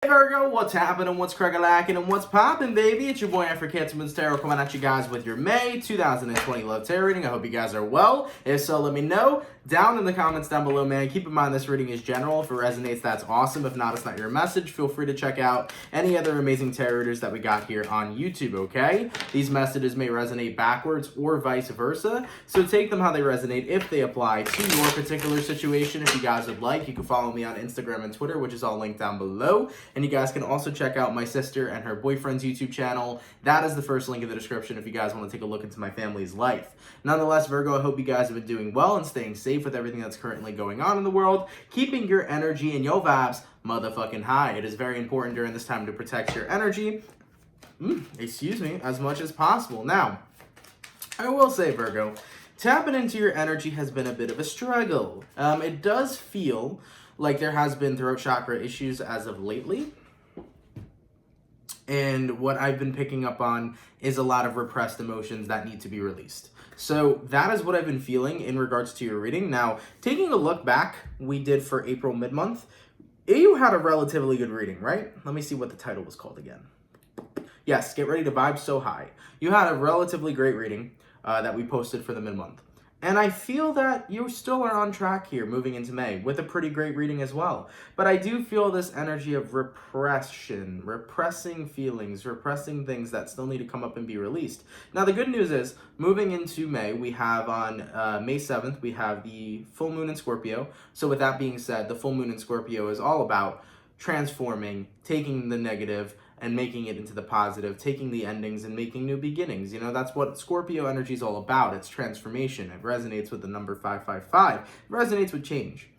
Virgo, what's happening, what's crack-a-lackin', and what's poppin', baby? It's your boy for CancerMoonsTarot coming at you guys with your May 2020 Love Tarot reading. I hope you guys are well. If so, let me know down in the comments down below, man. Keep in mind this reading is general. If it resonates, that's awesome. If not, it's not your message. Feel free to check out any other amazing tarot readers that we got here on YouTube, okay? These messages may resonate backwards or vice versa, so take them how they resonate if they apply to your particular situation. If you guys would like, you can follow me on Instagram and Twitter, which is all linked down below. And you guys can also check out my sister and her boyfriend's YouTube channel. That is the first link in the description if you guys want to take a look into my family's life. Nonetheless, Virgo, I hope you guys have been doing well and staying safe with everything that's currently going on in the world, keeping your energy and your vibes motherfucking high. It is very important during this time to protect your energy, as much as possible. Now, I will say, Virgo, tapping into your energy has been a bit of a struggle. It does feel like there has been throat chakra issues as of lately. And what I've been picking up on is a lot of repressed emotions that need to be released. So that is what I've been feeling in regards to your reading. Now, taking a look back, we did for April mid-month. You had a relatively good reading, right? Let me see what the title was called again. Yes, Get Ready to Vibe So High. You had a relatively great reading that we posted for the mid-month. And I feel that you still are on track here moving into May with a pretty great reading as well. But I do feel this energy of repression, repressing feelings, repressing things that still need to come up and be released. Now, the good news is moving into May, we have on May 7th, we have the full moon in Scorpio. So with that being said, the full moon in Scorpio is all about transforming, taking the negative and making it into the positive, taking the endings and making new beginnings. You know, that's what Scorpio energy is all about. It's transformation. It resonates with the number 555. It resonates with change.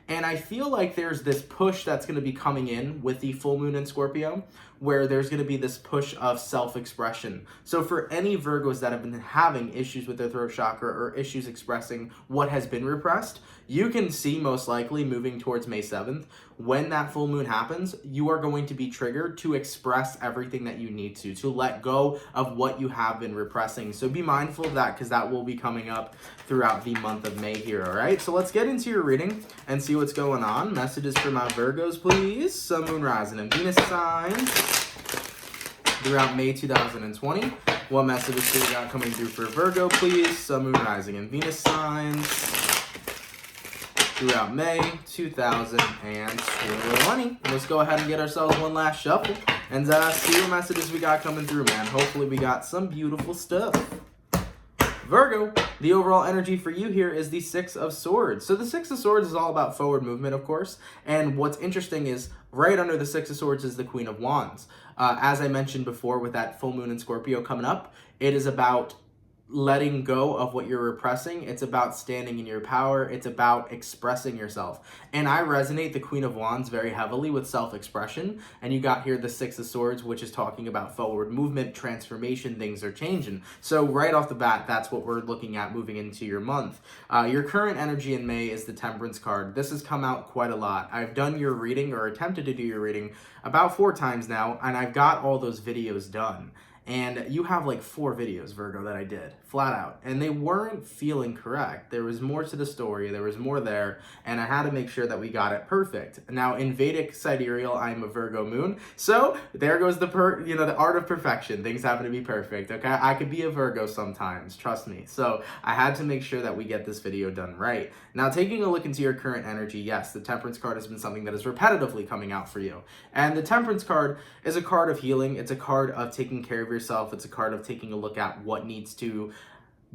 And I feel like there's this push that's going to be coming in with the full moon in Scorpio, where there's going to be this push of self-expression. So for any Virgos that have been having issues with their throat chakra or issues expressing what has been repressed, you can see most likely moving towards May 7th, when that full moon happens, you are going to be triggered to express everything that you need to let go of what you have been repressing. So be mindful of that, because that will be coming up throughout the month of May here, all right? So let's get into your reading and see what's going on. Messages for my Virgos, please. Sun, Moon, Rising, and Venus signs throughout May 2020. What messages do we got coming through for Virgo, please? Sun, Moon, Rising, and Venus signs throughout May 2020. Let's go ahead and get ourselves one last shuffle and see what messages we got coming through, man. Hopefully we got some beautiful stuff. Virgo, the overall energy for you here is the Six of Swords. So the Six of Swords is all about forward movement, of course. And what's interesting is right under the Six of Swords is the Queen of Wands. As I mentioned before, with that full moon in Scorpio coming up, it is about letting go of what you're repressing. It's about standing in your power. It's about expressing yourself. And I resonate the Queen of Wands very heavily with self-expression. And you got here the Six of Swords, which is talking about forward movement, transformation, things are changing. So right off the bat, that's what we're looking at moving into your month. Your current energy in May is the Temperance card. This has come out quite a lot. I've done your reading, or attempted to do your reading, about 4 times now, and I've got all those videos done. And you have like 4 videos, Virgo, that I did, flat out. And they weren't feeling correct. There was more to the story. There was more there. And I had to make sure that we got it perfect. Now, in Vedic sidereal, I'm a Virgo moon. So there goes the art of perfection. Things happen to be perfect, okay? I could be a Virgo sometimes, trust me. So I had to make sure that we get this video done right. Now, taking a look into your current energy, yes, the Temperance card has been something that is repetitively coming out for you. And the Temperance card is a card of healing. It's a card of taking care of yourself. It's a card of taking a look at what needs to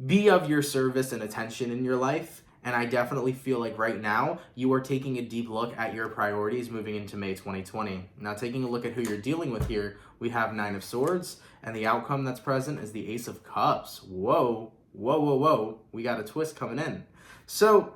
be of your service and attention in your life. And I definitely feel like right now you are taking a deep look at your priorities moving into May 2020. Now, taking a look at who you're dealing with here, we have 9 of Swords, and the outcome that's present is the Ace of Cups. Whoa, whoa, whoa, whoa. We got a twist coming in. So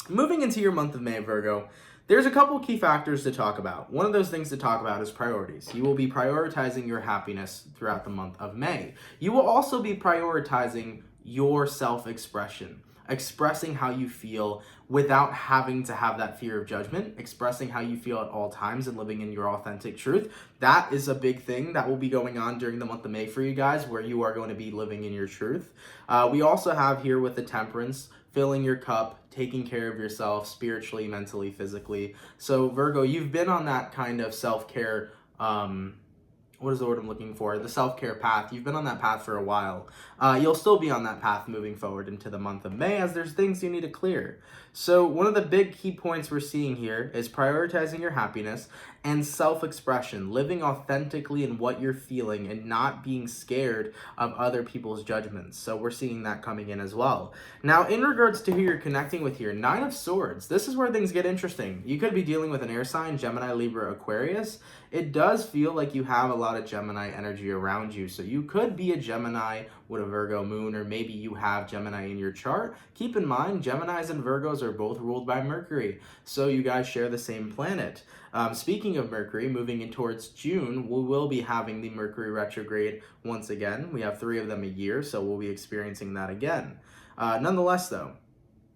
moving into your month of May, Virgo, there's a couple key factors to talk about. One of those things to talk about is priorities. You will be prioritizing your happiness throughout the month of May. You will also be prioritizing your self-expression, expressing how you feel without having to have that fear of judgment, expressing how you feel at all times and living in your authentic truth. That is a big thing that will be going on during the month of May for you guys, where you are going to be living in your truth. We also have here with the Temperance, filling your cup, taking care of yourself spiritually, mentally, physically. So Virgo, you've been on that kind of self-care what is the word I'm looking for? The self-care path. You've been on that path for a while. You'll still be on that path moving forward into the month of May, as there's things you need to clear. So one of the big key points we're seeing here is prioritizing your happiness and self-expression, living authentically in what you're feeling and not being scared of other people's judgments. So we're seeing that coming in as well. Now, in regards to who you're connecting with here, Nine of Swords, this is where things get interesting. You could be dealing with an air sign, Gemini, Libra, Aquarius. It does feel like you have a lot of Gemini energy around you. So you could be a Gemini with a Virgo moon, or maybe you have Gemini in your chart. Keep in mind, Geminis and Virgos are both ruled by Mercury. So you guys share the same planet. Speaking of Mercury, moving in towards June, we will be having the Mercury retrograde once again. We have 3 of them a year, so we'll be experiencing that again. Nonetheless, though,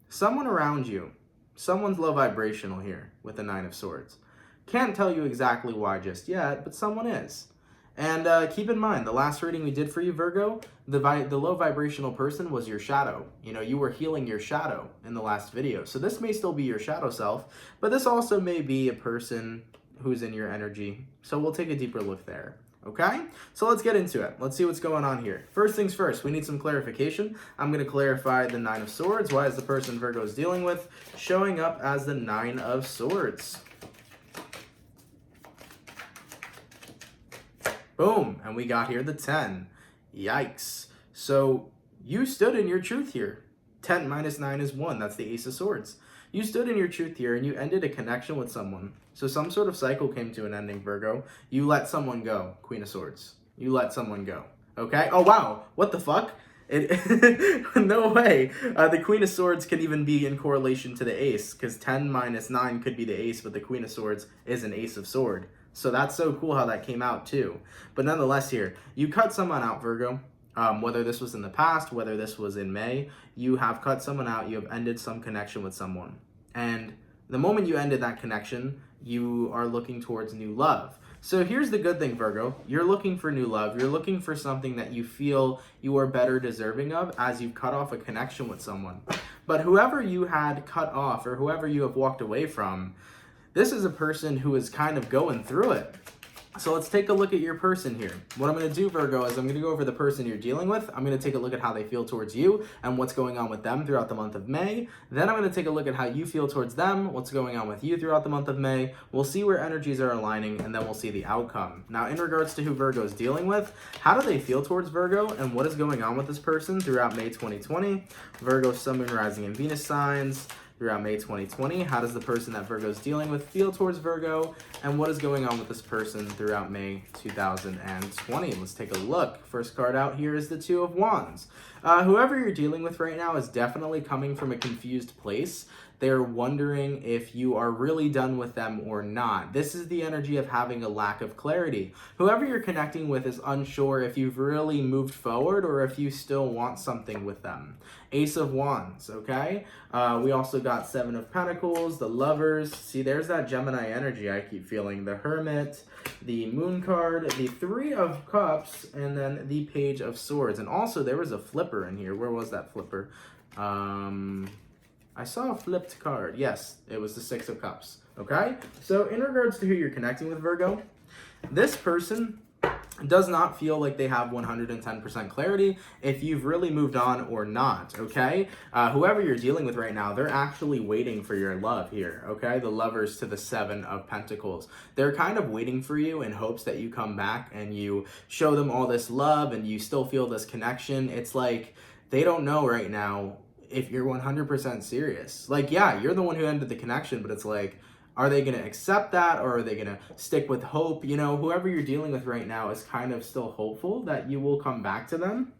someone around you, someone's low vibrational here with the Nine of Swords. Can't tell you exactly why just yet, but someone is. And keep in mind, the last reading we did for you, Virgo, the low vibrational person was your shadow. You know, you were healing your shadow in the last video. So this may still be your shadow self, but this also may be a person who's in your energy. So we'll take a deeper look there. Okay? So let's get into it. Let's see what's going on here. First things first, we need some clarification. I'm going to clarify the Nine of Swords. Why is the person Virgo is dealing with showing up as the Nine of Swords? Boom, and we got here the 10. Yikes. So you stood in your truth here. 10 minus 9 is 1. That's the Ace of Swords. You stood in your truth here and you ended a connection with someone. So some sort of cycle came to an ending, Virgo. You let someone go, Queen of Swords. You let someone go. Okay? Oh, wow. What the fuck? No way. The Queen of Swords can even be in correlation to the Ace, because 10 minus 9 could be the Ace, but the Queen of Swords is an Ace of Sword. So that's so cool how that came out too. But nonetheless here, you cut someone out, Virgo. Whether this was in the past, whether this was in May, you have cut someone out, you have ended some connection with someone. And the moment you ended that connection, you are looking towards new love. So here's the good thing, Virgo. You're looking for new love. You're looking for something that you feel you are better deserving of as you've cut off a connection with someone. But whoever you had cut off or whoever you have walked away from, this is a person who is kind of going through it. So let's take a look at your person here. What I'm going to do, Virgo, is I'm going to go over the person you're dealing with. I'm going to take a look at how they feel towards you and what's going on with them throughout the month of May. Then I'm going to take a look at how you feel towards them, what's going on with you throughout the month of May. We'll see where energies are aligning, and then we'll see the outcome. Now, in regards to who Virgo is dealing with, how do they feel towards Virgo, and what is going on with this person throughout May 2020? Virgo, Sun, Moon, Rising, and Venus signs. Throughout May 2020, how does the person that Virgo is dealing with feel towards Virgo, and what is going on with this person throughout May 2020? Let's take a look. First card out here is the Two of Wands. Whoever you're dealing with right now is definitely coming from a confused place. They're wondering if you are really done with them or not. This is the energy of having a lack of clarity. Whoever you're connecting with is unsure if you've really moved forward or if you still want something with them. Ace of Wands, okay? We also got Seven of Pentacles, the Lovers. See, there's that Gemini energy I keep feeling. The Hermit, the Moon card, the Three of Cups, and then the Page of Swords. And also, there was a flipper in here. Where was that flipper? I saw a flipped card. Yes, it was the Six of Cups, okay? So in regards to who you're connecting with, Virgo, this person does not feel like they have 110% clarity if you've really moved on or not, okay? Whoever you're dealing with right now, they're actually waiting for your love here, okay? The Lovers to the Seven of Pentacles. They're kind of waiting for you in hopes that you come back and you show them all this love and you still feel this connection. It's like they don't know right now if you're 100% serious. Like, yeah, you're the one who ended the connection, but it's like, are they going to accept that, or are they going to stick with hope? You know, whoever you're dealing with right now is kind of still hopeful that you will come back to them.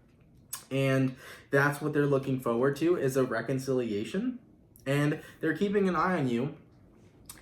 And that's what they're looking forward to, is a reconciliation. And they're keeping an eye on you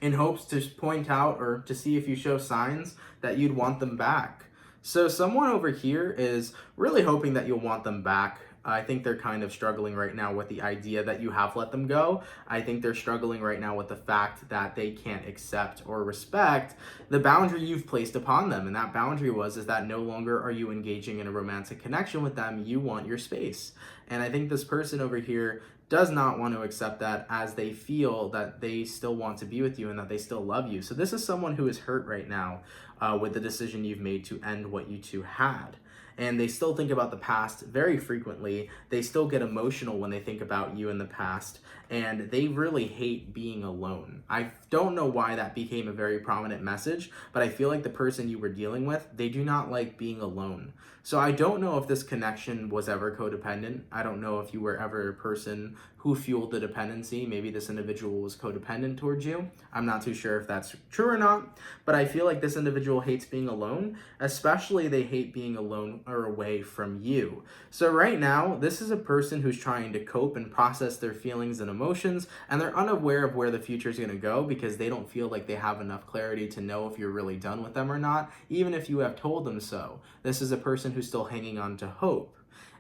in hopes to point out or to see if you show signs that you'd want them back. So someone over here is really hoping that you'll want them back. I think they're kind of struggling right now with the idea that you have let them go. I think they're struggling right now with the fact that they can't accept or respect the boundary you've placed upon them. And that boundary is that no longer are you engaging in a romantic connection with them. You want your space. And I think this person over here does not want to accept that, as they feel that they still want to be with you and that they still love you. So this is someone who is hurt right now with the decision you've made to end what you two had. And they still think about the past very frequently. They still get emotional when they think about you in the past, and they really hate being alone. I don't know why that became a very prominent message, but I feel like the person you were dealing with, they do not like being alone. So I don't know if this connection was ever codependent. I don't know if you were ever a person who fueled the dependency. Maybe this individual was codependent towards you. I'm not too sure if that's true or not, but I feel like this individual hates being alone, especially they hate being alone or away from you. So right now, this is a person who's trying to cope and process their feelings and emotions, and they're unaware of where the future is going to go because they don't feel like they have enough clarity to know if you're really done with them or not, even if you have told them so. This is a person who's still hanging on to hope,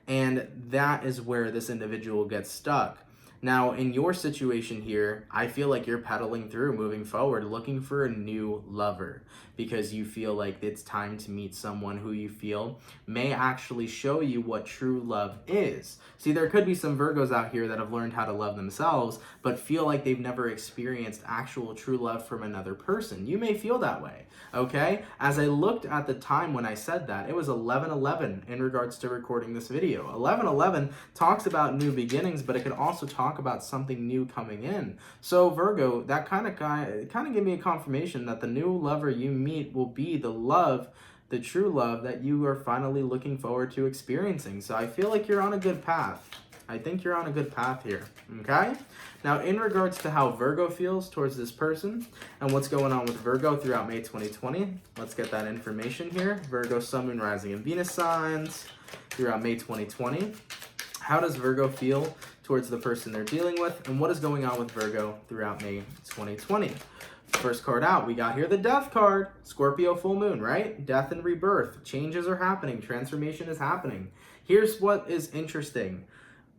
and that is where this individual gets stuck. Now, in your situation here, I feel like you're pedaling through, moving forward, looking for a new lover because you feel like it's time to meet someone who you feel may actually show you what true love is. See, there could be some Virgos out here that have learned how to love themselves, but feel like they've never experienced actual true love from another person. You may feel that way, okay? As I looked at the time when I said that, it was 11:11 in regards to recording this video. 11:11 talks about new beginnings, but it could also talk about something new coming in. So Virgo, that kind of gave me a confirmation that the new lover you meet will be the love, the true love that you are finally looking forward to experiencing. So I feel like you're on a good path. I think you're on a good path here, okay? Now, in regards to how Virgo feels towards this person and what's going on with Virgo throughout May 2020, let's get that information here. Virgo, Sun, Moon, Rising, and Venus signs throughout May 2020. How does Virgo feel towards the person they're dealing with, and what is going on with Virgo throughout May 2020? First card out, we got here the Death card. Scorpio full moon, right? Death and rebirth. Changes are happening. Transformation is happening. Here's what is interesting.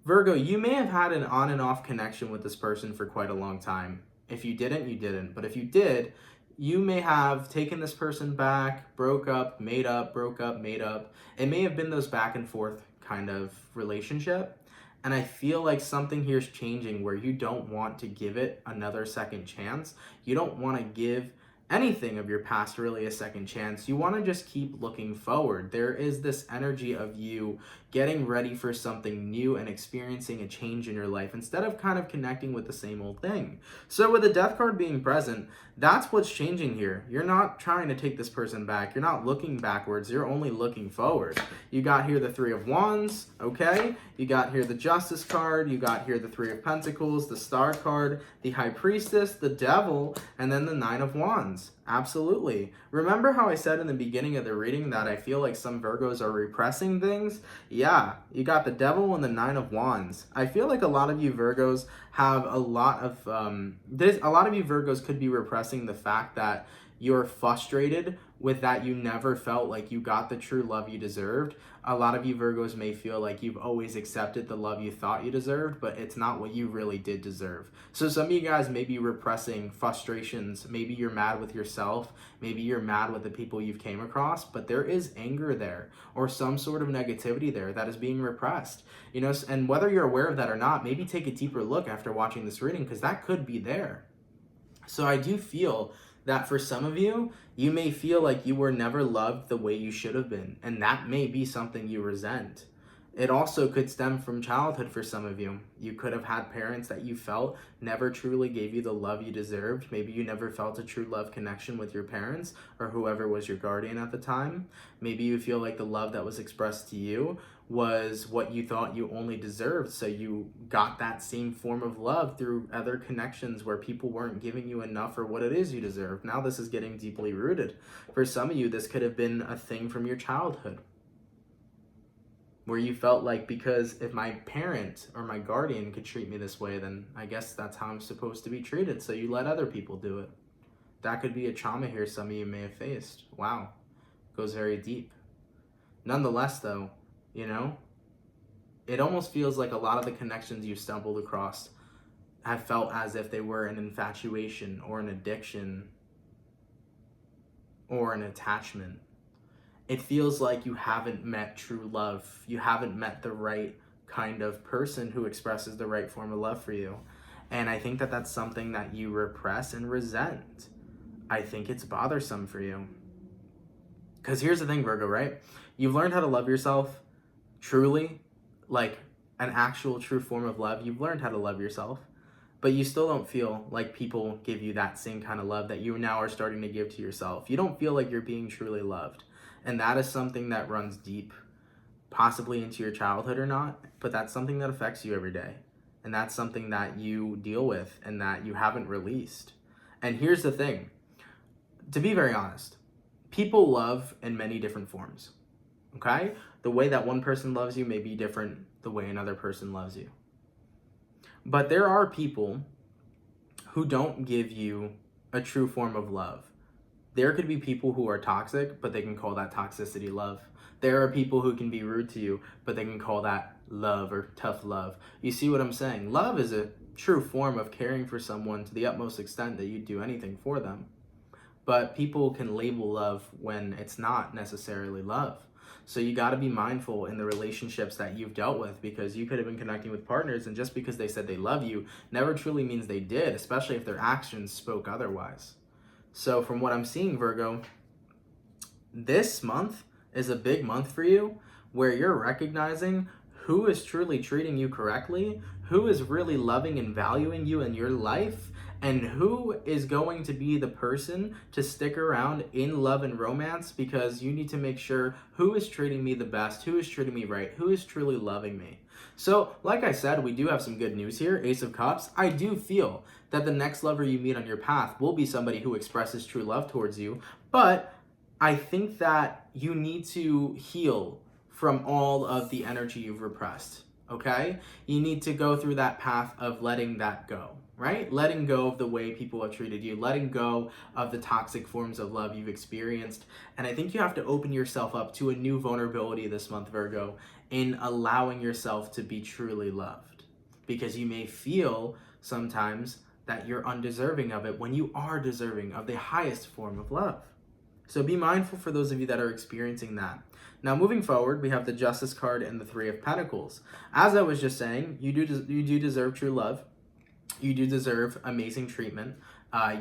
Virgo, you may have had an on and off connection with this person for quite a long time. If you didn't, you didn't. But if you did, you may have taken this person back, broke up, made up, broke up, made up. It may have been those back and forth kind of relationship. And I feel like something here is changing where you don't want to give it another second chance. You don't want to give anything of your past really a second chance. You want to just keep looking forward. There is this energy of you getting ready for something new and experiencing a change in your life instead of kind of connecting with the same old thing. So with the Death card being present, that's what's changing here. You're not trying to take this person back. You're not looking backwards. You're only looking forward. You got here the Three of Wands, okay? You got here the Justice card. You got here the Three of Pentacles, the Star card, the High Priestess, the Devil, and then the Nine of Wands. Absolutely. Remember how I said in the beginning of the reading that I feel like some Virgos are repressing things? Yeah, you got the Devil and the Nine of Wands. I feel like a lot of you Virgos have a lot of, a lot of you Virgos could be repressing the fact that you're frustrated with that you never felt like you got the true love you deserved. A lot of you Virgos may feel like you've always accepted the love you thought you deserved, but it's not what you really did deserve. So some of you guys may be repressing frustrations. Maybe you're mad with yourself. Maybe you're mad with the people you've came across, but there is anger there or some sort of negativity there that is being repressed. You know, and whether you're aware of that or not, maybe take a deeper look after watching this reading because that could be there. So I do feel that for some of you, you may feel like you were never loved the way you should have been, and that may be something you resent. It also could stem from childhood for some of you. You could have had parents that you felt never truly gave you the love you deserved. Maybe you never felt a true love connection with your parents or whoever was your guardian at the time. Maybe you feel like the love that was expressed to you was what you thought you only deserved, so you got that same form of love through other connections where people weren't giving you enough for what it is you deserve. Now this is getting deeply rooted. For some of you, this could have been a thing from your childhood, where you felt like, because if my parent or my guardian could treat me this way, then I guess that's how I'm supposed to be treated. So you let other people do it. That could be a trauma here some of you may have faced. Wow. Goes very deep. Nonetheless, though, you know, it almost feels like a lot of the connections you stumbled across have felt as if they were an infatuation or an addiction or an attachment. It feels like you haven't met true love. You haven't met the right kind of person who expresses the right form of love for you. And I think that that's something that you repress and resent. I think it's bothersome for you. Because here's the thing, Virgo, right? You've learned how to love yourself truly, like an actual true form of love. You've learned how to love yourself, but you still don't feel like people give you that same kind of love that you now are starting to give to yourself. You don't feel like you're being truly loved. And that is something that runs deep, possibly into your childhood or not, but that's something that affects you every day. And that's something that you deal with and that you haven't released. And here's the thing, to be very honest, people love in many different forms, okay? The way that one person loves you may be different the way another person loves you. But there are people who don't give you a true form of love. There could be people who are toxic, but they can call that toxicity love. There are people who can be rude to you, but they can call that love or tough love. You see what I'm saying? Love is a true form of caring for someone to the utmost extent that you'd do anything for them. But people can label love when it's not necessarily love. So you got to be mindful in the relationships that you've dealt with, because you could have been connecting with partners and just because they said they love you never truly means they did, especially if their actions spoke otherwise. So from what I'm seeing, Virgo, this month is a big month for you where you're recognizing who is truly treating you correctly, who is really loving and valuing you in your life, and who is going to be the person to stick around in love and romance, because you need to make sure who is treating me the best, who is treating me right, who is truly loving me. So, like I said, we do have some good news here, Ace of Cups. I do feel that the next lover you meet on your path will be somebody who expresses true love towards you, but I think that you need to heal from all of the energy you've repressed, okay? You need to go through that path of letting that go, right? Letting go of the way people have treated you, letting go of the toxic forms of love you've experienced. And I think you have to open yourself up to a new vulnerability this month, Virgo, in allowing yourself to be truly loved. Because you may feel sometimes that you're undeserving of it when you are deserving of the highest form of love. So be mindful for those of you that are experiencing that. Now, moving forward, we have the Justice card and the Three of Pentacles. As I was just saying, you do deserve true love. You do deserve amazing treatment.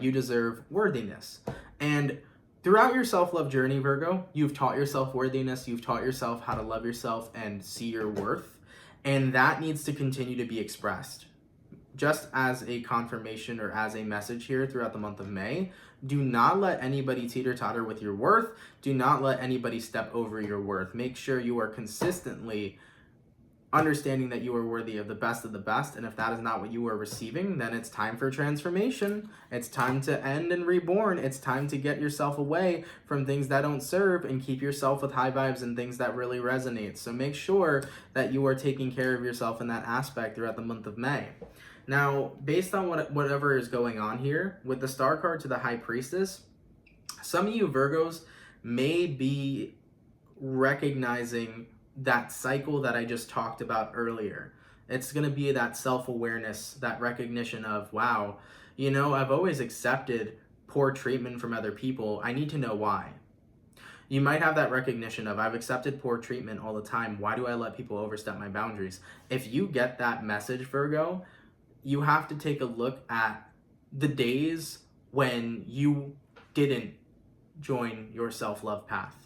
You deserve worthiness. And throughout your self-love journey, Virgo, you've taught yourself worthiness. You've taught yourself how to love yourself and see your worth. And that needs to continue to be expressed. Just as a confirmation or as a message here throughout the month of May, do not let anybody teeter-totter with your worth. Do not let anybody step over your worth. Make sure you are consistently understanding that you are worthy of the best, and if that is not what you are receiving, then it's time for transformation. It's time to end and reborn. It's time to get yourself away from things that don't serve and keep yourself with high vibes and things that really resonate. So make sure that you are taking care of yourself in that aspect throughout the month of May. Now, based on whatever is going on here, with the Star card to the High Priestess, some of you Virgos may be recognizing that cycle that I just talked about earlier. It's going to be that self-awareness, that recognition of, wow, you know, I've always accepted poor treatment from other people. I need to know why. You might have that recognition of, I've accepted poor treatment all the time. Why do I let people overstep my boundaries? If you get that message, Virgo, you have to take a look at the days when you didn't join your self-love path.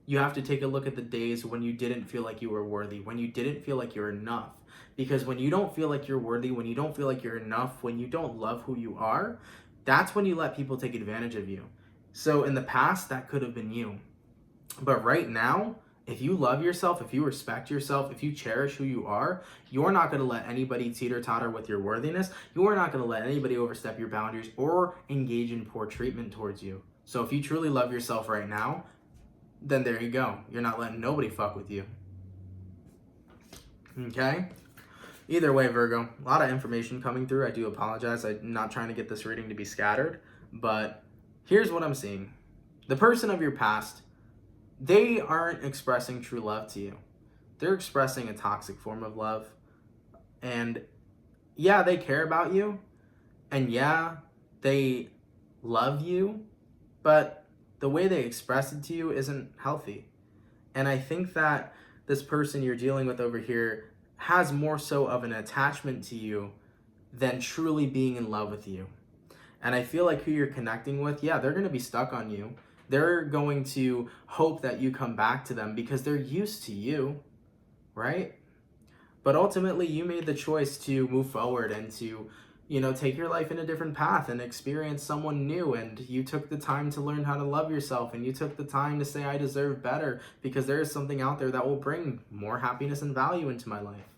You have to take a look at the days when you didn't feel like you were worthy, when you didn't feel like you're enough. Because when you don't feel like you're worthy, when you don't feel like you're enough, when you don't love who you are, that's when you let people take advantage of you. So in the past, that could have been you. But right now, if you love yourself, if you respect yourself, if you cherish who you are, you're not going to let anybody teeter-totter with your worthiness. You are not going to let anybody overstep your boundaries or engage in poor treatment towards you. So if you truly love yourself right now, then there you go. You're not letting nobody fuck with you. Okay? Either way, Virgo, a lot of information coming through. I do apologize. I'm not trying to get this reading to be scattered, but here's what I'm seeing. The person of your past, they aren't expressing true love to you. They're expressing a toxic form of love. And yeah, they care about you. And yeah, they love you. But the way they express it to you isn't healthy. And I think that this person you're dealing with over here has more so of an attachment to you than truly being in love with you. And I feel like who you're connecting with, yeah, they're going to be stuck on you. They're going to hope that you come back to them because they're used to you, right? But ultimately, you made the choice to move forward and to, take your life in a different path and experience someone new. And you took the time to learn how to love yourself. And you took the time to say, I deserve better, because there is something out there that will bring more happiness and value into my life.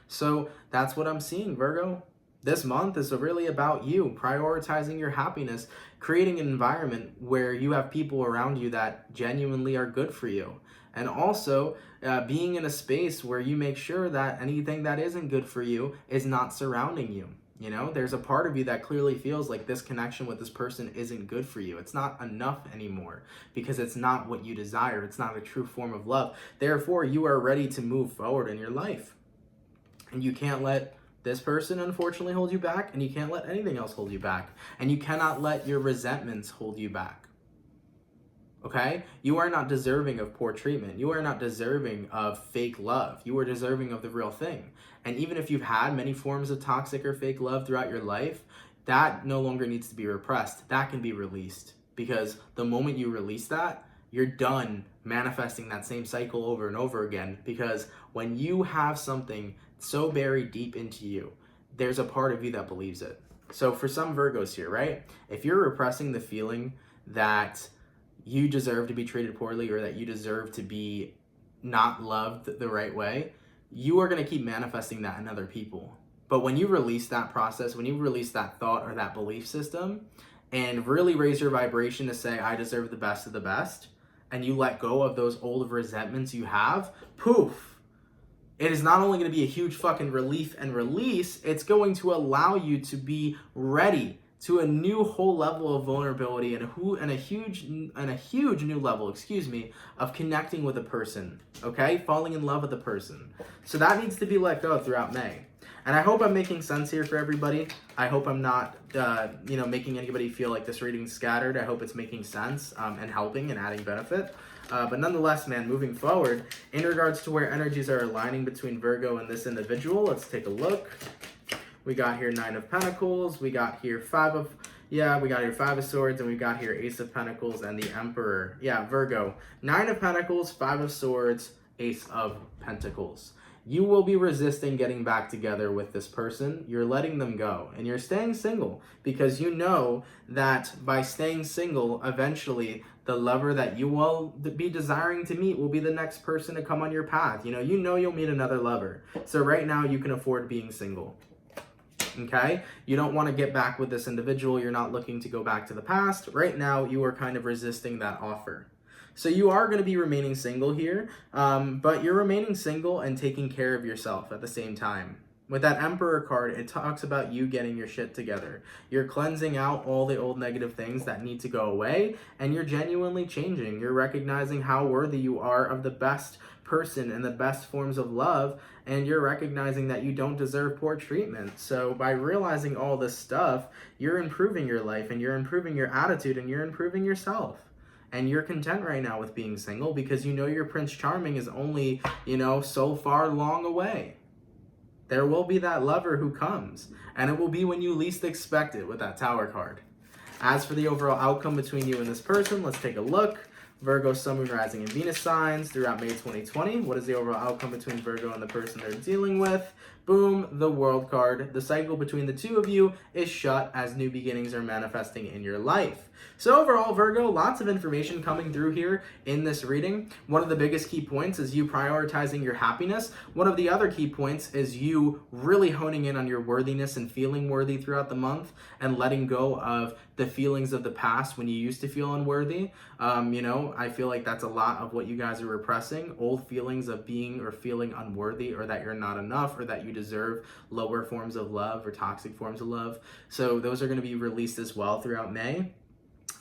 So that's what I'm seeing, Virgo. This month is really about you prioritizing your happiness, creating an environment where you have people around you that genuinely are good for you. And also being in a space where you make sure that anything that isn't good for you is not surrounding you. There's a part of you that clearly feels like this connection with this person isn't good for you. It's not enough anymore because it's not what you desire. It's not a true form of love. Therefore, you are ready to move forward in your life. And you can't let this person, unfortunately, hold you back, and you can't let anything else hold you back. And you cannot let your resentments hold you back. Okay? You are not deserving of poor treatment. You are not deserving of fake love. You are deserving of the real thing. And even if you've had many forms of toxic or fake love throughout your life, that no longer needs to be repressed. That can be released. Because the moment you release that, you're done manifesting that same cycle over and over again. Because when you have something so buried deep into you, there's a part of you that believes it. So for some Virgos here, right? If you're repressing the feeling that you deserve to be treated poorly or that you deserve to be not loved the right way, you are going to keep manifesting that in other people. But when you release that process, when you release that thought or that belief system and really raise your vibration to say, I deserve the best of the best, and you let go of those old resentments you have, poof, it is not only going to be a huge fucking relief and release, it's going to allow you to be ready to a new whole level of vulnerability and a huge new level, of connecting with a person, okay? Falling in love with a person. So that needs to be let go throughout May. And I hope I'm making sense here for everybody. I hope I'm not, making anybody feel like this reading's scattered. I hope it's making sense and helping and adding benefit. But nonetheless, man, moving forward, in regards to where energies are aligning between Virgo and this individual, let's take a look. We got here 9 of Pentacles, we got here 5 of Swords, and we got here Ace of Pentacles and the Emperor. Yeah, Virgo, 9 of Pentacles, 5 of Swords, Ace of Pentacles. You will be resisting getting back together with this person. You're letting them go, and you're staying single because you know that by staying single, eventually the lover that you will be desiring to meet will be the next person to come on your path. You know you'll meet another lover. So right now you can afford being single. Okay? You don't want to get back with this individual. You're not looking to go back to the past. Right now you are kind of resisting that offer. So you are going to be remaining single here, but you're remaining single and taking care of yourself at the same time. With that Emperor card, it talks about you getting your shit together. You're cleansing out all the old negative things that need to go away, and you're genuinely changing. You're recognizing how worthy you are of the best person and the best forms of love, and you're recognizing that you don't deserve poor treatment. So by realizing all this stuff, you're improving your life, and you're improving your attitude, and you're improving yourself. And you're content right now with being single because you know your Prince Charming is only, so far long away. There will be that lover who comes, and it will be when you least expect it with that Tower card. As for the overall outcome between you and this person, let's take a look. Virgo, Sun, Moon, Rising, and Venus signs throughout May 2020. What is the overall outcome between Virgo and the person they're dealing with? Boom, the World card. The cycle between the two of you is shut as new beginnings are manifesting in your life. So overall, Virgo, lots of information coming through here in this reading. One of the biggest key points is you prioritizing your happiness. One of the other key points is you really honing in on your worthiness and feeling worthy throughout the month and letting go of the feelings of the past when you used to feel unworthy. I feel like that's a lot of what you guys are repressing. Old feelings of being or feeling unworthy, or that you're not enough, or that you deserve lower forms of love or toxic forms of love. So those are going to be released as well throughout May.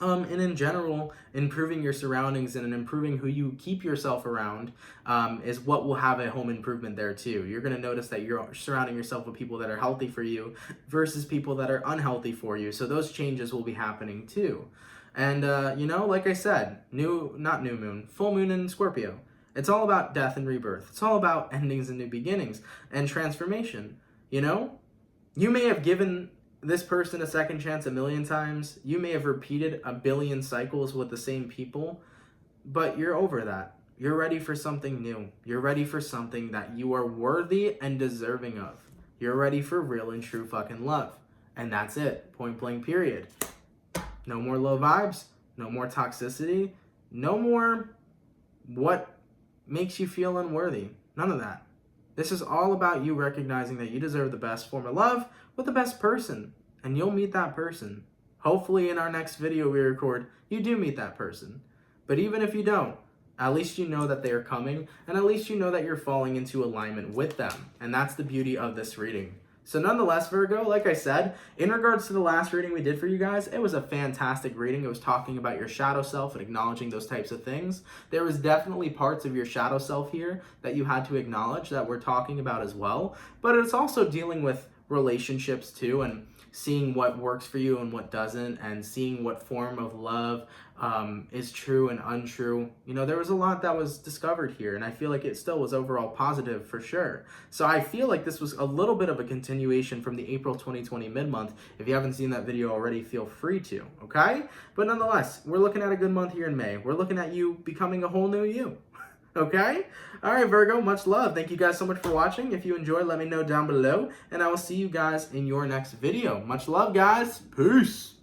And in general, improving your surroundings and improving who you keep yourself around is what will have a home improvement there too. You're going to notice that you're surrounding yourself with people that are healthy for you versus people that are unhealthy for you. So those changes will be happening too. And, like I said, full moon in Scorpio. It's all about death and rebirth. It's all about endings and new beginnings and transformation. You know, you may have given this person a second chance a million times. You may have repeated a billion cycles with the same people, but you're over that. You're ready for something new. You're ready for something that you are worthy and deserving of. You're ready for real and true fucking love. And that's it. Point blank period. No more low vibes. No more toxicity. No more what makes you feel unworthy. None of that. This is all about you recognizing that you deserve the best form of love with the best person. And you'll meet that person. Hopefully in our next video we record, you do meet that person. But even if you don't, at least you know that they are coming, and at least you know that you're falling into alignment with them. And that's the beauty of this reading. So nonetheless, Virgo, like I said, in regards to the last reading we did for you guys, it was a fantastic reading. It was talking about your shadow self and acknowledging those types of things. There was definitely parts of your shadow self here that you had to acknowledge that we're talking about as well. But it's also dealing with relationships too, and seeing what works for you and what doesn't, and seeing what form of love is true and untrue. You know, there was a lot that was discovered here, and I feel like it still was overall positive for sure. So I feel like this was a little bit of a continuation from the April 2020 mid-month. If you haven't seen that video already, feel free to, okay? But nonetheless, we're looking at a good month here in May. We're looking at you becoming a whole new you. Okay? All right, Virgo, much love. Thank you guys so much for watching. If you enjoyed, let me know down below, and I will see you guys in your next video. Much love, guys. Peace.